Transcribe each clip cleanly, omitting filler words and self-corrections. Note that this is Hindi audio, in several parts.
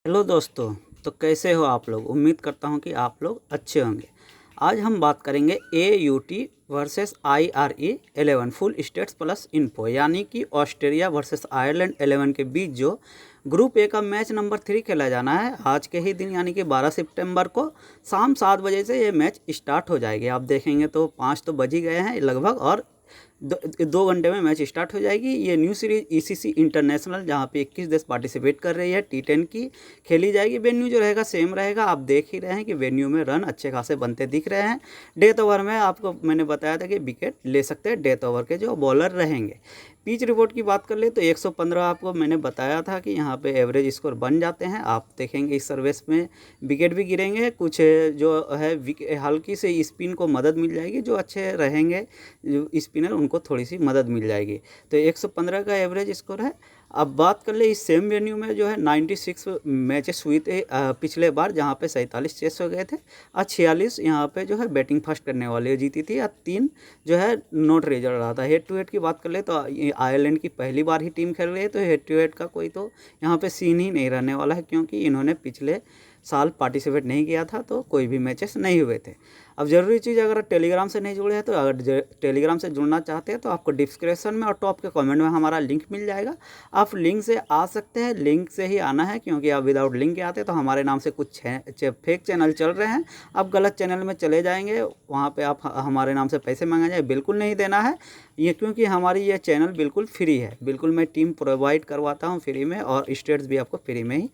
हेलो दोस्तों। तो कैसे हो आप लोग। उम्मीद करता हूं कि आप लोग अच्छे होंगे। आज हम बात करेंगे AUT versus IRE 11 full states plus info, यानी कि ऑस्ट्रेलिया वर्सेस आयरलैंड 11 के बीच जो ग्रुप ए का मैच नंबर 3 खेला जाना है आज के ही दिन, यानी कि 12 सितंबर को शाम 7 बजे से ये मैच स्टार्ट हो जाएगी। आप देखेंगे तो 5 तो बज ही गए हैं लगभग, और 2 घंटे में मैच स्टार्ट हो जाएगी। ये न्यू सीरीज ECC इंटरनेशनल, जहाँ पे 21 देश पार्टिसिपेट कर रही है, T10 की खेली जाएगी। वेन्यू जो रहेगा सेम रहेगा। आप देख ही रहे हैं कि वेन्यू में रन अच्छे खासे बनते दिख रहे हैं। डेथ ओवर में आपको मैंने बताया था कि विकेट ले सकते हैं डेथ ओवर के जो बॉलर रहेंगे। पिच रिपोर्ट की बात कर ले तो 115 आपको मैंने बताया था कि यहाँ पे एवरेज स्कोर बन जाते हैं। आप देखेंगे इस सर्विस में विकेट भी गिरेंगे, कुछ जो है हल्की से स्पिन को मदद मिल जाएगी। जो अच्छे रहेंगे जो स्पिनर उनको थोड़ी सी मदद मिल जाएगी। तो 115 का एवरेज स्कोर है। अब बात कर ले इस सेम वेन्यू में जो है 96 मैचेस हुई थे पिछले बार, जहाँ पे 47 चेस हो गए थे और 46 यहाँ पे जो है बैटिंग फर्स्ट करने वाली जीती थी, और 3 जो है नोट रिजल्ट रहा था। हेड टू हेड की बात कर ले तो ये आयरलैंड की पहली बार ही टीम खेल रही है, तो हेड टू हेड का कोई तो यहाँ पे सीन ही नहीं रहने वाला है, क्योंकि इन्होंने पिछले साल पार्टिसिपेट नहीं किया था, तो कोई भी मैचेस नहीं हुए थे। अब ज़रूरी चीज़, अगर टेलीग्राम से नहीं जुड़े हैं तो अगर टेलीग्राम से जुड़ना चाहते हैं तो आपको डिस्क्रिप्शन में और टॉप के कमेंट में हमारा लिंक मिल जाएगा। आप लिंक से आ सकते हैं, लिंक से ही आना है, क्योंकि आप विदाउट लिंक के आते हैं तो हमारे नाम से कुछ फेक चैनल चल रहे हैं। आप गलत चैनल में चले जाएंगे, वहाँ पे आप हमारे नाम से पैसे मांगा जाए, बिल्कुल नहीं देना है ये, क्योंकि हमारी ये चैनल बिल्कुल फ्री है। बिल्कुल मैं टीम प्रोवाइड करवाता हूँ फ्री में, और स्टेट्स भी आपको फ्री में ही।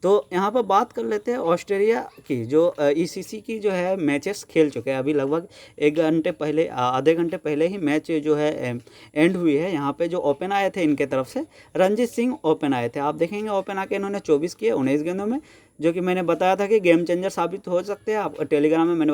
तो यहाँ पर बात कर लेते हैं ऑस्ट्रेलिया की, जो ECC की जो है मैचेस खेल चुके हैं। अभी लगभग 1 घंटे पहले, आधे घंटे पहले ही मैच जो है एंड हुई है। यहाँ पे जो ओपन आए थे इनके तरफ से रणजीत सिंह ओपन आए थे। आप देखेंगे ओपन आके इन्होंने 24 किए 19 गेंदों में, जो कि मैंने बताया था कि गेम चेंजर साबित हो सकते हैं। आप टेलीग्राम में मैंने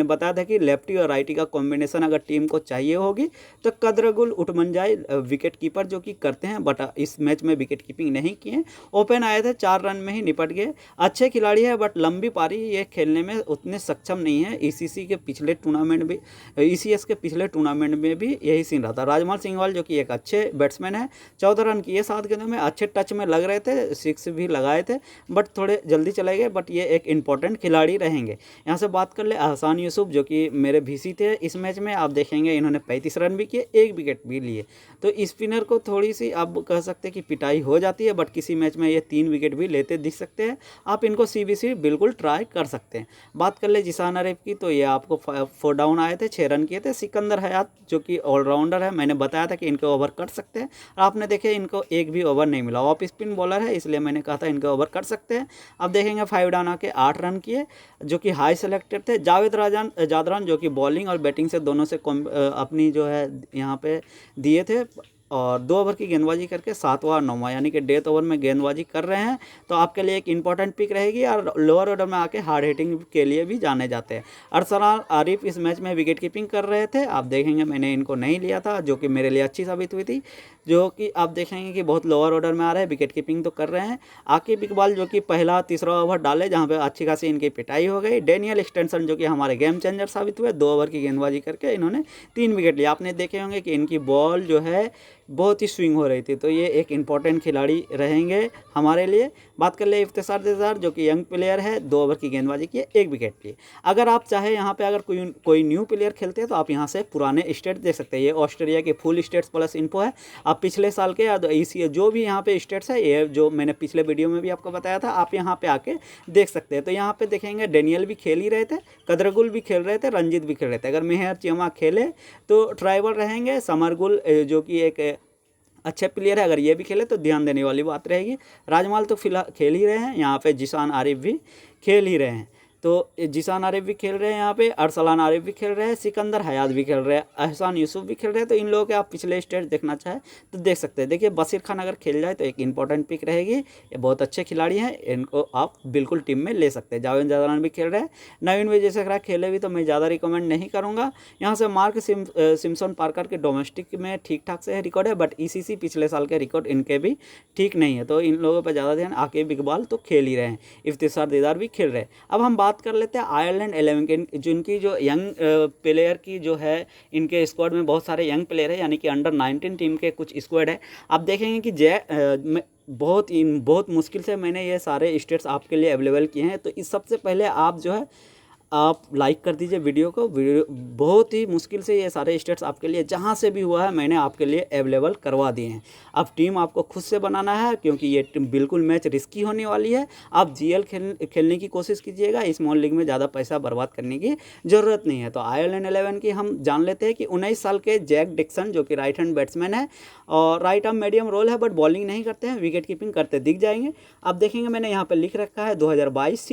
बताया था कि लेफ्टी और राइटी का कॉम्बिनेशन अगर टीम को चाहिए होगी तो कदरगुल उटमंजाई विकेट कीपर जो कि करते हैं, बट इस मैच में विकेट कीपिंग नहीं किए। ओपन आए थे, 4 रन में ही निपट गए। अच्छे खिलाड़ी है, बट लंबी पारी ये खेलने में उतने सक्षम नहीं है। ECC के पिछले टूर्नामेंट भी, ECS के पिछले टूर्नामेंट में भी यही सीन रहा था। राजमल सिंहवाल जो कि एक अच्छे बैट्समैन है, 14 रन किए 7 गेंदों में, अच्छे टच में लग रहे थे, 6 भी लगाए थे, बट थोड़े जल्दी चले गए। बट ये एक इंपॉर्टेंट खिलाड़ी रहेंगे। यहाँ से बात कर ले अहसान यूसुफ, जो कि मेरे VC थे इस मैच में। आप देखेंगे इन्होंने 35 रन भी किए, 1 विकेट भी लिए। तो स्पिनर को थोड़ी सी आप कह सकते हैं कि पिटाई हो जाती है, बट किसी मैच में ये 3 विकेट भी लेते दिख सकते हैं। आप इनको CBC बिल्कुल ट्राई कर सकते हैं। बात कर ले जिसान अरेब की, तो ये आपको 4 डाउन आए थे, 6 रन किए थे। सिकंदर हयात जो कि ऑलराउंडर है, मैंने बताया था कि इनके ओवर कट सकते हैं, आपने देखे इनको एक भी ओवर नहीं मिला। ऑफ स्पिन बॉलर है, इसलिए मैंने कहा था इनके ओवर कट सकते हैं। अब देखेंगे 5 डाउन आके 8 रन किए, जो कि हाई सेलेक्टेड थे। जावेद जादरान जो कि बॉलिंग और बैटिंग से दोनों से अपनी जो है यहाँ पे दिए थे, और 2 ओवर की गेंदबाजी करके 7वां और 9वां यानी कि डेथ ओवर में गेंदबाजी कर रहे हैं। तो आपके लिए एक इंपॉर्टेंट पिक रहेगी, और लोअर ऑर्डर में आके हार्ड हिटिंग के लिए भी जाने जाते हैं। अरसलान आरिफ इस मैच में विकेट कीपिंग कर रहे थे। आप देखेंगे मैंने इनको नहीं लिया था, जो कि मेरे लिए अच्छी साबित हुई थी, जो कि आप देखेंगे कि बहुत लोअर ऑर्डर में आ रहे हैं, विकेट कीपिंग तो कर रहे हैं। आकिब इकबाल जो कि पहला तीसरा ओवर डाले, जहाँ पे अच्छी खासी इनकी पिटाई हो गई। डेनियल स्टेनसन जो कि हमारे गेम चेंजर साबित हुए, 2 ओवर की गेंदबाजी करके इन्होंने 3 विकेट लिया। आपने देखे होंगे कि इनकी बॉल जो है बहुत ही स्विंग हो रही थी, तो ये एक इंपॉर्टेंट खिलाड़ी रहेंगे हमारे लिए। बात कर ले इफ्तिसार देजार जो कि यंग प्लेयर है, 2 ओवर की गेंदबाजी की, 1 विकेट लिए। अगर आप चाहे यहाँ पे अगर कोई न्यू प्लेयर खेलते हैं तो आप यहाँ से पुराने स्टेट देख सकते हैं। ये ऑस्ट्रेलिया के फुल स्टेट्स प्लस इन्फो है। आप पिछले साल के या जो भी यहाँ पे स्टेट्स है, ये जो मैंने पिछले वीडियो में भी आपको बताया था, आप यहाँ पे आके देख सकते हैं। तो यहाँ पे देखेंगे डेनियल भी खेल ही रहे थे, कदरगुल भी खेल रहे थे, रंजीत भी खेल रहे थे। अगर मेहर चीमा खेले तो ट्राइबल रहेंगे। समरगुल जो कि एक अच्छे प्लेयर है, अगर ये भी खेले तो ध्यान देने वाली बात रहेगी। राजमाल तो फिलहाल खेल ही रहे हैं, यहाँ पे जिसान आरिफ भी खेल ही रहे हैं। तो जिसान आरिफ भी खेल रहे हैं, यहाँ पे अरसलान आरिफ भी खेल रहे हैं, सिकंदर हयात भी खेल रहे हैं, एहसान यूसुफ भी खेल रहे हैं। तो इन लोगों के आप पिछले स्टेट देखना चाहें तो देख सकते हैं। देखिए बशीर खान अगर खेल जाए तो एक इंपॉर्टेंट पिक रहेगी। ये बहुत अच्छे खिलाड़ी हैं, इनको आप बिल्कुल टीम में ले सकते हैं। जावेद जादरान भी खेल रहे हैं, नवीन विजय शेखर खेले भी, तो मैं ज़्यादा रिकमेंड नहीं करूँगा। यहाँ से मार्क सिम्सन पार्कर के डोमेस्टिक में ठीक ठाक से रिकॉर्ड है, बट ECC पिछले साल के रिकॉर्ड इनके भी ठीक नहीं है, तो इन लोगों पर ज़्यादा ध्यान। आकिब इकबाल तो खेल ही रहे हैं, इफ्तिसार दीदार भी खेल रहे हैं। अब हम बात बात कर लेते हैं आयरलैंड 11 के, जिनकी जो यंग प्लेयर की जो है, इनके स्क्वाड में बहुत सारे यंग प्लेयर है, यानी कि अंडर 19 टीम के कुछ स्क्वाड है। आप देखेंगे कि बहुत मुश्किल से मैंने ये सारे स्टेट्स आपके लिए अवेलेबल किए हैं। तो इस सबसे पहले आप जो है आप लाइक कर दीजिए वीडियो को। बहुत ही मुश्किल से ये सारे स्टेट्स आपके लिए जहाँ से भी हुआ है मैंने आपके लिए अवेलेबल करवा दिए हैं। अब टीम आपको खुद से बनाना है, क्योंकि ये टीम बिल्कुल मैच रिस्की होने वाली है। आप जीएल खेलने की कोशिश कीजिएगा, स्मॉल लीग में ज़्यादा पैसा बर्बाद करने की ज़रूरत नहीं है। तो आयरलैंड 11 की हम जान लेते हैं कि 19 साल के जैक डिक्सन, जो कि राइट हैंड बैट्समैन है और राइट आर्म मीडियम रोल है, बट बॉलिंग नहीं करते हैं, विकेट कीपिंग करते दिख जाएंगे। अब देखेंगे मैंने यहाँ पर लिख रखा है 2022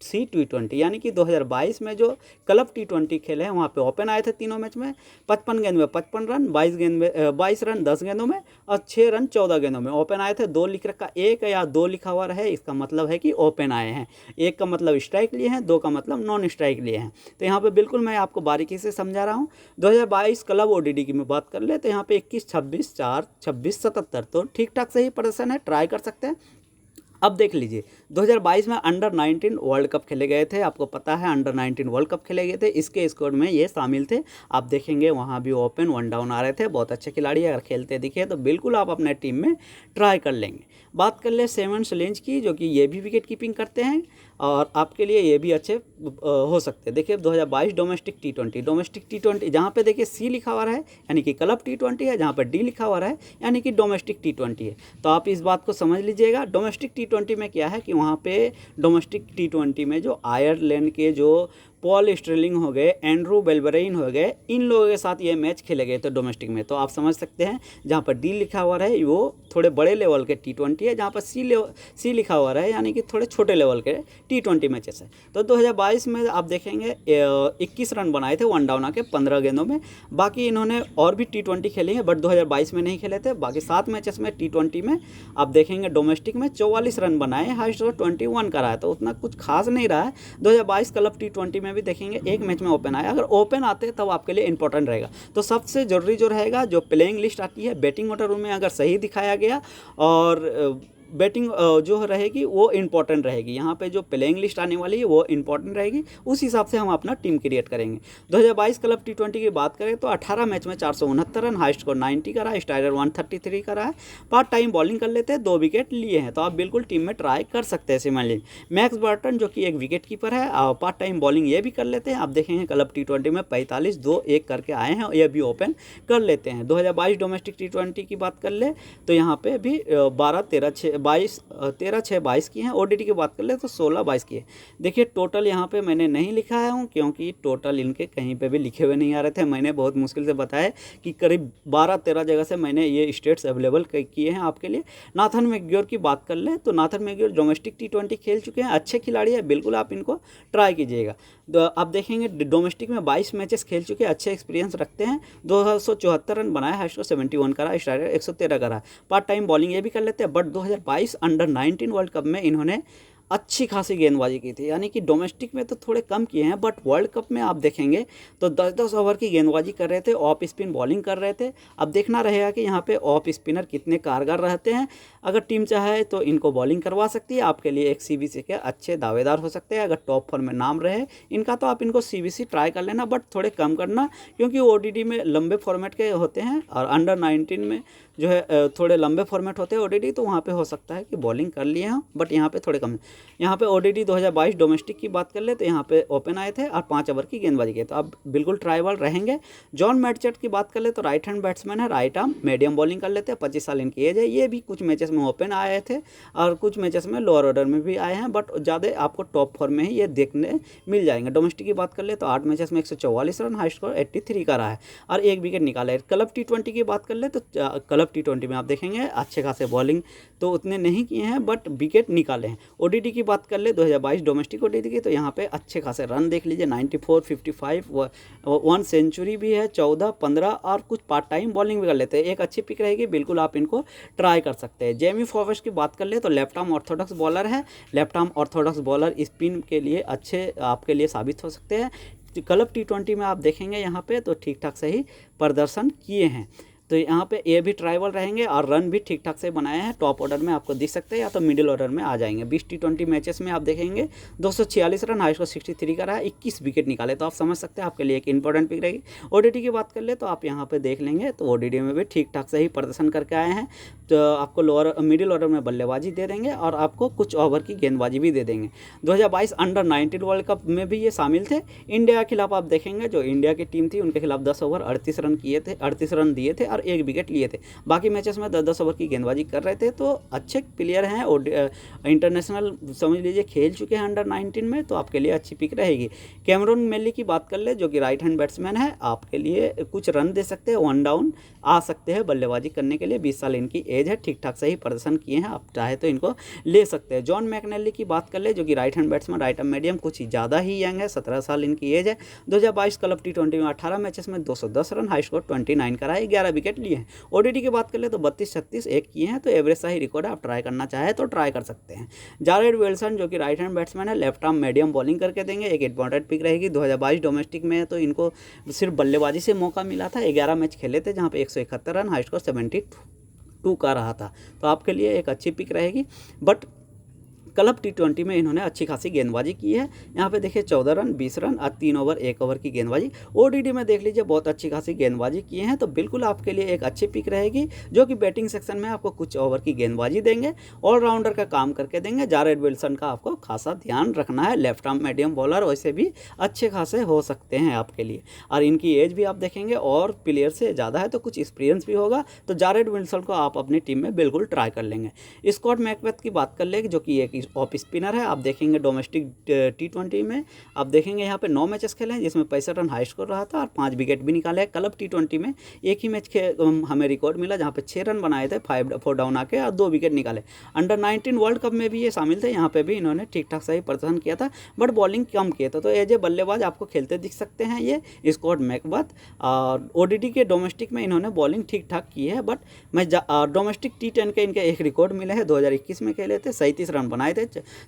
T20, यानी कि 2022 में जो क्लब T20 खेले हैं वहाँ पे ओपन आए थे तीनों मैच में। 55 गेंद में 55 रन, 22 रन 10 गेंदों में और 6 रन 14 गेंदों में ओपन आए थे। 2 लिख रखा, 1 या 2 लिखा हुआ है, इसका मतलब है कि ओपन आए हैं। 1 का मतलब स्ट्राइक लिए हैं, 2 का मतलब नॉन स्ट्राइक लिए हैं। तो यहाँ पे बिल्कुल मैं आपको बारीकी से समझा रहा हूँ। 2022 क्लब ODI की मैं बात कर ले तो यहाँ पे 21, 26, 4, 26, 77, तो ठीक ठाक सही प्रदर्शन है, ट्राई कर सकते हैं। अब देख लीजिए 2022 में अंडर 19 वर्ल्ड कप खेले गए थे। आपको पता है अंडर 19 वर्ल्ड कप खेले गए थे, इसके स्क्वाड में ये शामिल थे। आप देखेंगे वहाँ भी ओपन 1 डाउन आ रहे थे। बहुत अच्छे खिलाड़ी अगर खेलते दिखे तो बिल्कुल आप अपने टीम में ट्राई कर लेंगे। बात कर ले सेवन स्लेंज की, जो कि ये भी विकेट कीपिंग करते हैं और आपके लिए ये भी अच्छे हो सकते हैं। देखिए 2022 डोमेस्टिक T20 जहाँ पे देखिए C लिखा हुआ है यानी कि क्लब T20 है, जहाँ पर D लिखा हुआ है यानी कि डोमेस्टिक T20 है। तो आप इस बात को समझ लीजिएगा। डोमेस्टिक T20 में क्या है कि वहाँ पे डोमेस्टिक T20 में जो आयरलैंड के जो पॉल स्टर्लिंग हो गए, एंड्रू बेलबरेन हो गए, इन लोगों के साथ ये मैच खेले गए थे डोमेस्टिक में। तो आप समझ सकते हैं जहाँ पर डी लिखा हुआ है वो थोड़े बड़े लेवल के T20 है, जहाँ पर सी लिखा हुआ है यानी कि थोड़े छोटे लेवल के T20 मैचेस है। तो 2022 में आप देखेंगे 21 रन बनाए थे 1 डाउन आके 15 गेंदों में। बाकी इन्होंने और भी T20 खेली है, बट 2022 में नहीं खेले थे। बाकी 7 मैचेस में T20 में आप देखेंगे डोमेस्टिक में 44 रन बनाए, हाई स्कोर 21 करा है, तो उतना कुछ खास नहीं रहा है। 2022 क्लब T20 में भी देखेंगे एक मैच में ओपन आया। अगर ओपन आते तब आपके लिए इंपॉर्टेंट रहेगा। तो सबसे जरूरी जो रहेगा, जो प्लेइंग लिस्ट आती है बैटिंग ऑर्डर में अगर सही दिखाया गया और बैटिंग जो रहेगी वो इम्पॉर्टेंट रहेगी। यहाँ पे जो प्लेइंग लिस्ट आने वाली है वो इम्पॉर्टेंट रहेगी, उस हिसाब से हम अपना टीम क्रिएट करेंगे। 2022 क्लब T20 की बात करें तो 18 मैच में 469 रन, हाई स्कोर 90 करा है, स्टाइलर 133 करा है, पार्ट टाइम बॉलिंग कर लेते हैं, 2 विकेट लिए हैं। तो आप बिल्कुल टीम में ट्राई कर सकते हैं सिमिलरली। मैक्स बर्टन जो कि एक विकेट कीपर है और पार्ट टाइम बॉलिंग ये भी कर लेते हैं। आप देखेंगे क्लब T20 में 45, 2, 1 करके आए हैं, ये भी ओपन कर लेते हैं। 2022 डोमेस्टिक T20 की बात कर ले तो यहाँ पे भी 12, 13, 6, 22 की हैं। ODI की बात कर ले तो 16, 22 की है। देखिए टोटल यहाँ पे मैंने नहीं लिखा है हूँ, क्योंकि टोटल इनके कहीं पे भी लिखे हुए नहीं आ रहे थे। मैंने बहुत मुश्किल से बताया कि करीब 12-13 जगह से मैंने ये स्टेट्स अवेलेबल किए हैं आपके लिए। नाथन मैकग्योर की बात कर ले तो नाथन मैकग्योर डोमेस्टिक T20 खेल चुके हैं, अच्छे खिलाड़ी है, बिल्कुल आप इनको ट्राई कीजिएगा। आप देखेंगे डोमेस्टिक में 22 मैचेस खेल चुके हैं, अच्छे एक्सपीरियंस रखते हैं। 274 रन बनाया, हाई स्कोर 71 करा, स्ट्राइकर 113 करा, पार्ट टाइम बॉलिंग ये भी कर लेते हैं। बट 2022 अंडर 19 वर्ल्ड कप में इन्होंने अच्छी खासी गेंदबाजी की थी, यानी कि डोमेस्टिक में तो थोड़े कम किए हैं, बट वर्ल्ड कप में आप देखेंगे तो 10-10 ओवर की गेंदबाजी कर रहे थे, ऑफ स्पिन बॉलिंग कर रहे थे। अब देखना रहेगा कि यहाँ पे ऑफ स्पिनर कितने कारगर रहते हैं। अगर टीम चाहे तो इनको बॉलिंग करवा सकती है, आपके लिए एक CBC के अच्छे दावेदार हो सकते हैं। अगर टॉप फॉर्म में नाम रहे इनका तो आप इनको CBC ट्राई कर लेना, बट थोड़े कम करना, क्योंकि ODI में लंबे फॉर्मेट के होते हैं और अंडर 19 में जो है थोड़े लंबे फॉर्मेट होते हैं ODI, तो वहाँ पे हो सकता है कि बॉलिंग कर लिए हैं, बट यहाँ पे थोड़े कम। यहाँ पे ODI 2022 डोमेस्टिक की बात कर ले तो यहाँ पे ओपन आए थे और 5 ओवर की गेंदबाजी की, तो अब बिल्कुल ट्राइबल रहेंगे। जॉन मैटचेट की बात कर ले तो राइट हैंड बैट्समैन है, राइट आर्म मीडियम बॉलिंग कर लेते हैं, 25 साल इनकी एज है। ये भी कुछ मैचेस में ओपन आए थे और कुछ मैचेस में लोअर ऑर्डर में भी आए हैं, बट ज़्यादा आपको टॉप फॉर्म में ही ये देखने मिल जाएंगे। डोमेस्टिक की बात कर ले तो 8 मैचेस में 144 रन, हाई स्कोर 83 का रहा है और 1 विकेट निकाला है। क्लब T20 की बात कर ले तो क्लब T20 में आप देखेंगे अच्छे खासे बॉलिंग तो उतने नहीं किए हैं, बट विकेट निकाले हैं। ODI की बात कर ले 2022 डोमेस्टिक ODI की तो यहाँ पे अच्छे खासे रन देख लीजिए, 94, 55, 1 सेंचुरी भी है, 14, 15 और कुछ पार्ट टाइम बॉलिंग भी कर लेते हैं। एक अच्छी पिक रहेगी, बिल्कुल आप इनको ट्राई कर सकते हैं। जेमी फॉरेस्ट की बात कर ले तो लेफ्ट आर्म ऑर्थोडॉक्स बॉलर है, left arm Orthodox bowler spin के लिए अच्छे आपके लिए साबित हो सकते हैं। क्लब T20 में आप देखेंगे यहाँ पे तो ठीक ठाक सही प्रदर्शन किए हैं। तो यहाँ पे ये भी ट्राइबल रहेंगे और रन भी ठीक ठाक से बनाए हैं। टॉप ऑर्डर में आपको दिख सकते हैं या तो मिडिल ऑर्डर में आ जाएंगे। 20 T20 मैचेस में आप देखेंगे 246 रन, हाई स्कोर 63 का रहा, 21 विकेट निकाले। तो आप समझ सकते हैं आपके लिए एक इंपॉर्टेंट पिक रहेगी। ओडीटी की बात कर ले तो आप यहाँ पे देख लेंगे तो ओडीटी में भी ठीक ठाक से ही प्रदर्शन करके आए हैं। तो आपको लोअर मिडिल ऑर्डर में बल्लेबाजी दे देंगे और आपको कुछ ओवर की गेंदबाजी भी दे देंगे। 2022 अंडर 19 वर्ल्ड कप में भी ये शामिल थे। इंडिया के खिलाफ आप देखेंगे जो इंडिया की टीम थी उनके खिलाफ 10 ओवर 38 रन किए थे, 38 रन दिए थे और 1 विकेट लिए थे। बाकी मैचेस में 10-10 ओवर की गेंदबाजी कर रहे थे। तो अच्छे प्लेयर हैं और इंटरनेशनल समझ लीजिए खेल चुके हैं अंडर 19 में, तो आपके लिए अच्छी पिक रहेगी। कैमरून मेली की बात कर ले जो कि राइट हैंड बैट्समैन है, आपके लिए कुछ रन दे सकते हैं, 1 डाउन आ सकते हैं बल्लेबाजी करने के लिए। 20 साल इनकी एज है, ठीक ठाक से ही प्रदर्शन किए हैं, आप चाहे तो इनको ले सकते हैं। जॉन मैकनेली की बात कर ले जो कि right hand batsman, right hand medium, कुछ ज़्यादा ही यंग है, 17 साल इनकी एज है। 2022 क्लब T20 में 18 मैचेस में 210 रन, हाई स्कोर 29 का रहा है, 11 विकेट लिए हैं। ओडीटी की बात कर ले तो 32-36 एक किए हैं, तो एवरेज सा ही रिकॉर्ड है, आप ट्राई करना चाहे तो ट्राई कर सकते हैं। जारेड विल्सन जो कि राइट हैंड बैट्समैन है, लेफ्ट आर्म मीडियम बॉलिंग करके देंगे, एक इंपॉर्टेंट पिक रहेगी। 2022 डोमेस्टिक में तो इनको सिर्फ बल्लेबाजी से मौका मिला था, 11 मैच खेले थे जहाँ पे 171 रन, हाई स्कोर 72 का रहा था। तो आपके लिए एक अच्छी पिक रहेगी। बट क्लब T20 में इन्होंने अच्छी खासी गेंदबाजी की है। यहाँ पे देखिए 14 रन, 20 रन और 3 ओवर 1 ओवर की गेंदबाजी। ओडीडी में देख लीजिए बहुत अच्छी खासी गेंदबाजी किए हैं, तो बिल्कुल आपके लिए एक अच्छी पिक रहेगी जो कि बैटिंग सेक्शन में आपको कुछ ओवर की गेंदबाजी देंगे, ऑलराउंडर का काम करके देंगे। जारेड विल्सन का आपको खासा ध्यान रखना है, लेफ्ट आर्म मीडियम बॉलर वैसे भी अच्छे खासे हो सकते हैं आपके लिए। और इनकी एज भी आप देखेंगे और प्लेयर से ज़्यादा है, तो कुछ एक्सपीरियंस भी होगा, तो जारेड विल्सन को आप अपनी टीम में बिल्कुल ट्राई कर लेंगे। स्कॉट मैकबेथ की बात कर ले जो कि एक ऑफ स्पिनर है, आप देखेंगे डोमेस्टिक T20 में आप देखेंगे यहाँ पे 9 मैचेस खेले हैं जिसमें 65 रन हाई स्कोर रहा था और 5 विकेट भी निकाले हैं। क्लब T20 में एक ही मैच हमें रिकॉर्ड मिला जहाँ पे 6 रन बनाए थे, 4 डाउन आके और 2 विकेट निकाले। अंडर 19 वर्ल्ड कप में भी ये शामिल थे, यहाँ पे भी इन्होंने ठीक ठाक सही प्रदर्शन किया था, बट बॉलिंग कम किए थे। तो एज ए बल्लेबाज आपको खेलते दिख सकते हैं ये स्कॉट मैकबेथ। और ओडीटी के डोमेस्टिक में इन्होंने बॉलिंग ठीक ठाक की है, बट मैं डोमेस्टिक T10 के इनके एक रिकॉर्ड मिले हैं, 2021 में खेले थे, 37 रन बनाए थे,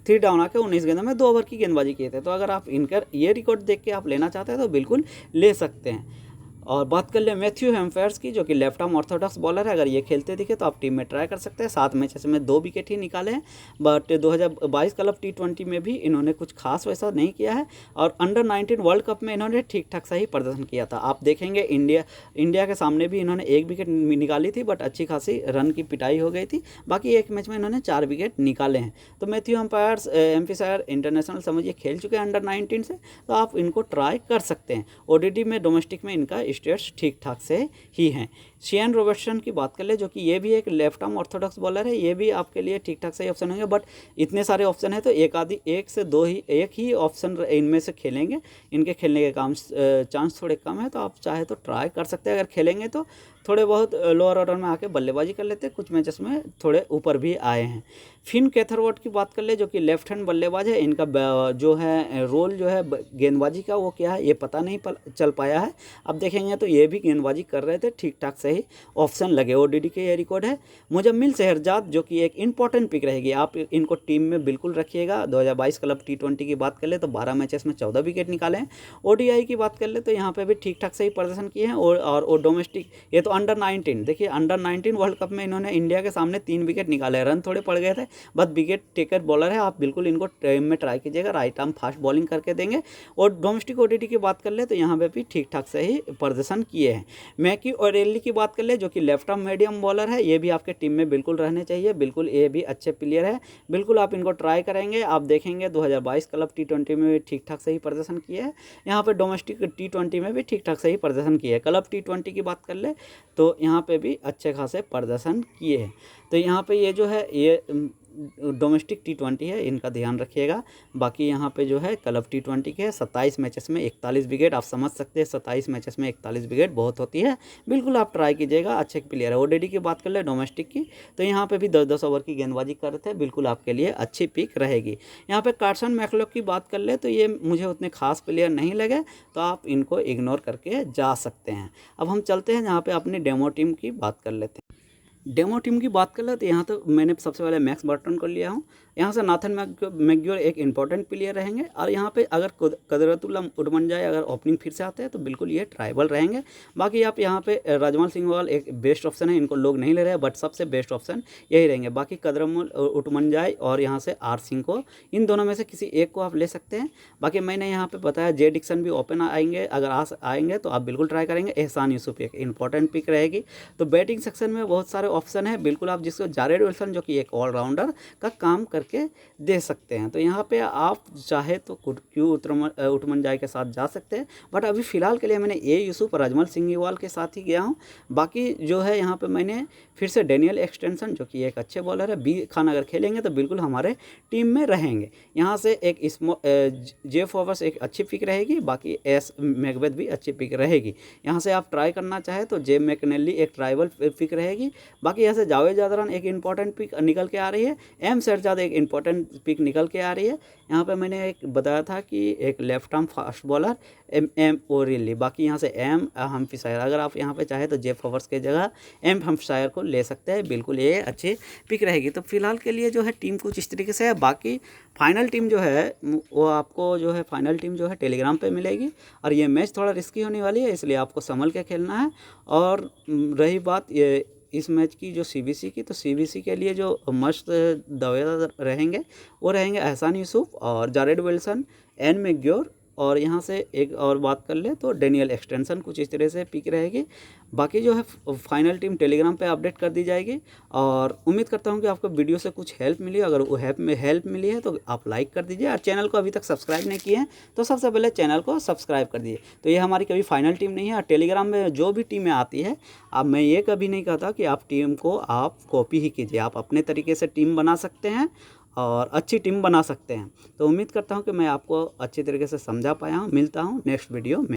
3 डाउन आके 19 गेंदों में 2 ओवर की गेंदबाजी किए थे। तो अगर आप इनका ये रिकॉर्ड देख के आप लेना चाहते हैं तो बिल्कुल ले सकते हैं। और बात कर ले मैथ्यू हेम्फेयर्स की जो कि लेफ्ट आर्म ऑर्थोडॉक्स बॉलर है, अगर ये खेलते दिखे तो आप टीम में ट्राई कर सकते हैं। 7 मैचेस में 2 विकेट ही निकाले हैं, बट 2022 क्लब T20 में भी इन्होंने कुछ खास वैसा नहीं किया है। और अंडर 19 वर्ल्ड कप में इन्होंने ठीक ठाक सा ही प्रदर्शन किया था। आप देखेंगे इंडिया के सामने भी इन्होंने 1 विकेट निकाली थी, बट अच्छी खासी रन की पिटाई हो गई थी। बाकी एक मैच में इन्होंने 4 विकेट निकाले हैं। तो मैथ्यू हेम्फेयर इंटरनेशनल समझिए खेल चुके हैं अंडर 19 से, तो आप इनको ट्राई कर सकते हैं। ओडीटी में डोमेस्टिक में इनका स्टेट्स ठीक ठाक से ही हैं। शियान रॉबर्टसन की बात कर ले जो कि ये भी एक लेफ्ट आर्म ऑर्थोडॉक्स बॉलर है, ये भी आपके लिए ठीक ठाक से ऑप्शन होंगे, बट इतने सारे ऑप्शन है तो एक से दो ही एक ही ऑप्शन इनमें से खेलेंगे। इनके खेलने के चांस थोड़े कम है, तो आप चाहे तो ट्राई कर सकते हैं। अगर खेलेंगे तो थोड़े बहुत लोअर ऑर्डर में आके बल्लेबाजी कर लेते हैं, कुछ मैचेस में थोड़े ऊपर भी आए हैं। फिन कैथरवर्ट की बात कर ले जो कि लेफ्ट हैंड बल्लेबाज है, इनका जो है रोल जो है गेंदबाजी का वो क्या है ये पता नहीं चल पाया है। अब देखेंगे तो ये भी गेंदबाजी कर रहे थे, ठीक ठाक से ही ऑप्शन लगे। ओडीडी के ये रिकॉर्ड है। मुजम्मिल शहरजाद जो कि एक इंपॉर्टेंट पिक रहेगी, आप इनको टीम में बिल्कुल रखिएगा। 2022 क्लब T20 की बात कर ले तो 12 मैचेस में 14 विकेट निकाले हैं। ओडीआई की बात कर ले तो यहाँ पे भी ठीक ठाक से ही प्रदर्शन किए हैं। और डोमेस्टिक ये तो अंडर 19 देखिए अंडर 19 वर्ल्ड कप में इन्होंने इंडिया के सामने 3 विकेट निकाले, रन थोड़े पड़ गए थे, बस विकेट टेकर बॉलर है, आप बिल्कुल इनको टीम में ट्राई कीजिएगा। राइट आर्म फास्ट बॉलिंग करके देंगे। और डोमेस्टिक ओडीटी की बात कर ले तो यहाँ पे भी ठीक ठाक से ही प्रदर्शन किए हैं। मैकी ओरेली की बात कर ले जो कि लेफ्ट आर्म मीडियम बॉलर है, ये भी आपके टीम में बिल्कुल रहने चाहिए, बिल्कुल ये भी अच्छे प्लेयर है, बिल्कुल आप इनको ट्राई करेंगे। आप देखेंगे 2022 क्लब T20 में भी ठीक ठाक से ही प्रदर्शन किया है, यहाँ पे डोमेस्टिक T20 में भी ठीक ठाक से ही प्रदर्शन किया है। क्लब T20 की बात कर ले तो यहाँ पे भी अच्छे खासे प्रदर्शन किए हैं। तो यहाँ पे ये जो है ये डोमेस्टिक T20 है, इनका ध्यान रखिएगा। बाकी यहाँ पे जो है क्लब T20 के 27 मैचेस में 41 विकेट, आप समझ सकते हैं 27 मैचेस में 41 विकेट बहुत होती है, बिल्कुल आप ट्राई कीजिएगा, अच्छे प्लेयर है। ओडीडी की बात कर ले डोमेस्टिक की तो यहाँ पे भी 10-10 ओवर की गेंदबाजी कर रहे थे, बिल्कुल आपके लिए अच्छी पिक रहेगी। यहाँ पे कार्सन मैकलॉक की बात कर ले तो ये मुझे उतने खास प्लेयर नहीं लगे, तो आप इनको इग्नोर करके जा सकते हैं। अब हम चलते हैं यहाँ पे अपनी डेमो टीम की बात कर लेते हैं। डेमो टीम की बात कर ले तो यहाँ तो मैंने सबसे पहले मैक्स बर्टन को लिया हूँ, यहाँ से नाथन मैग्योर एक इंपॉर्टेंट प्लेयर रहेंगे। और यहाँ पे अगर कदरतुल्ला उडमंजाई अगर ओपनिंग फिर से आते हैं तो बिल्कुल ये ट्राइबल रहेंगे। बाकी आप यहाँ पे राजमल सिंघवाल एक बेस्ट ऑप्शन है, इनको लोग नहीं ले रहे हैं, बट सबसे बेस्ट ऑप्शन यही रहेंगे। बाकी कदरमुल उडमंजाई और यहाँ से आर सिंह को, इन दोनों में से किसी एक को आप ले सकते हैं। बाकी मैंने यहाँ पे बताया जे डिक्सन भी ओपन आएंगे, अगर आएंगे तो आप बिल्कुल ट्राई करेंगे। एहसान यूसुफ एक इंपॉर्टेंट पिक रहेगी। तो बैटिंग सेक्शन में बहुत सारे ऑप्शन है, बिल्कुल आप जिसको जारेड विल्सन जो कि एक ऑलराउंडर का काम करके दे सकते हैं। तो यहाँ पे आप चाहे तो क्यू उटमंजाई के साथ जा सकते हैं, बट अभी फ़िलहाल के लिए मैंने ए यूसुफ और अजमल सिंघीवाल के साथ ही गया हूँ। बाकी जो है यहाँ पे मैंने फिर से डेनियल एक्सटेंसन जो कि एक अच्छे बॉलर है, बी खान अगर खेलेंगे तो बिल्कुल हमारे टीम में रहेंगे। यहाँ से एक जे फॉवर्स एक अच्छी पिक रहेगी, बाकी एस मैकबेथ भी अच्छी पिक रहेगी। यहाँ से आप ट्राई करना चाहे तो जे मैकनेली एक ट्राइबल पिक रहेगी। बाकी यहाँ से जावेद जादरान एक इंपॉर्टेंट पिक निकल के आ रही है, एम शहजाद एक इंपॉर्टेंट पिक निकल के आ रही है। यहाँ पे मैंने एक बताया था कि एक left arm fast bowler M O'Reilly. बाकी यहाँ से एम हम्फ्रीशायर, अगर आप यहाँ पे चाहे तो जे फॉवर्स के जगह एम हम्फ्रीशायर को ले सकते हैं, बिल्कुल ये अच्छी पिक रहेगी। तो फिलहाल के लिए जो है टीम कुछ इस तरीके से है। बाकी फाइनल टीम जो है वो आपको जो है फाइनल टीम जो है टेलीग्राम पे मिलेगी। और ये मैच थोड़ा रिस्की होने वाली है, इसलिए आपको संभल के खेलना है। और रही बात ये इस मैच की जो सीबीसी की, तो सीबीसी के लिए जो मस्त दावेदार रहेंगे वो रहेंगे एहसान यूसुफ और जारेड विल्सन, एन मैग्योर, और यहाँ से एक और बात कर ले तो डेनियल एक्सटेंसन, कुछ इस तरह से पिक रहेगी। बाकी जो है फाइनल टीम टेलीग्राम पे अपडेट कर दी जाएगी। और उम्मीद करता हूँ कि आपको वीडियो से कुछ हेल्प मिली। अगर वो हेल्प मिली है तो आप लाइक कर दीजिए, और चैनल को अभी तक सब्सक्राइब नहीं किए हैं तो सबसे पहले चैनल को सब्सक्राइब कर दीजिए। तो ये हमारी कभी फाइनल टीम नहीं है, और टेलीग्राम में जो भी टीमें आती है, अब मैं ये कभी नहीं कहता कि आप टीम को आप कॉपी ही कीजिए, आप अपने तरीके से टीम बना सकते हैं और अच्छी टीम बना सकते हैं। तो उम्मीद करता हूँ कि मैं आपको अच्छी तरीके से समझा पाया हूँ। मिलता हूँ नेक्स्ट वीडियो में।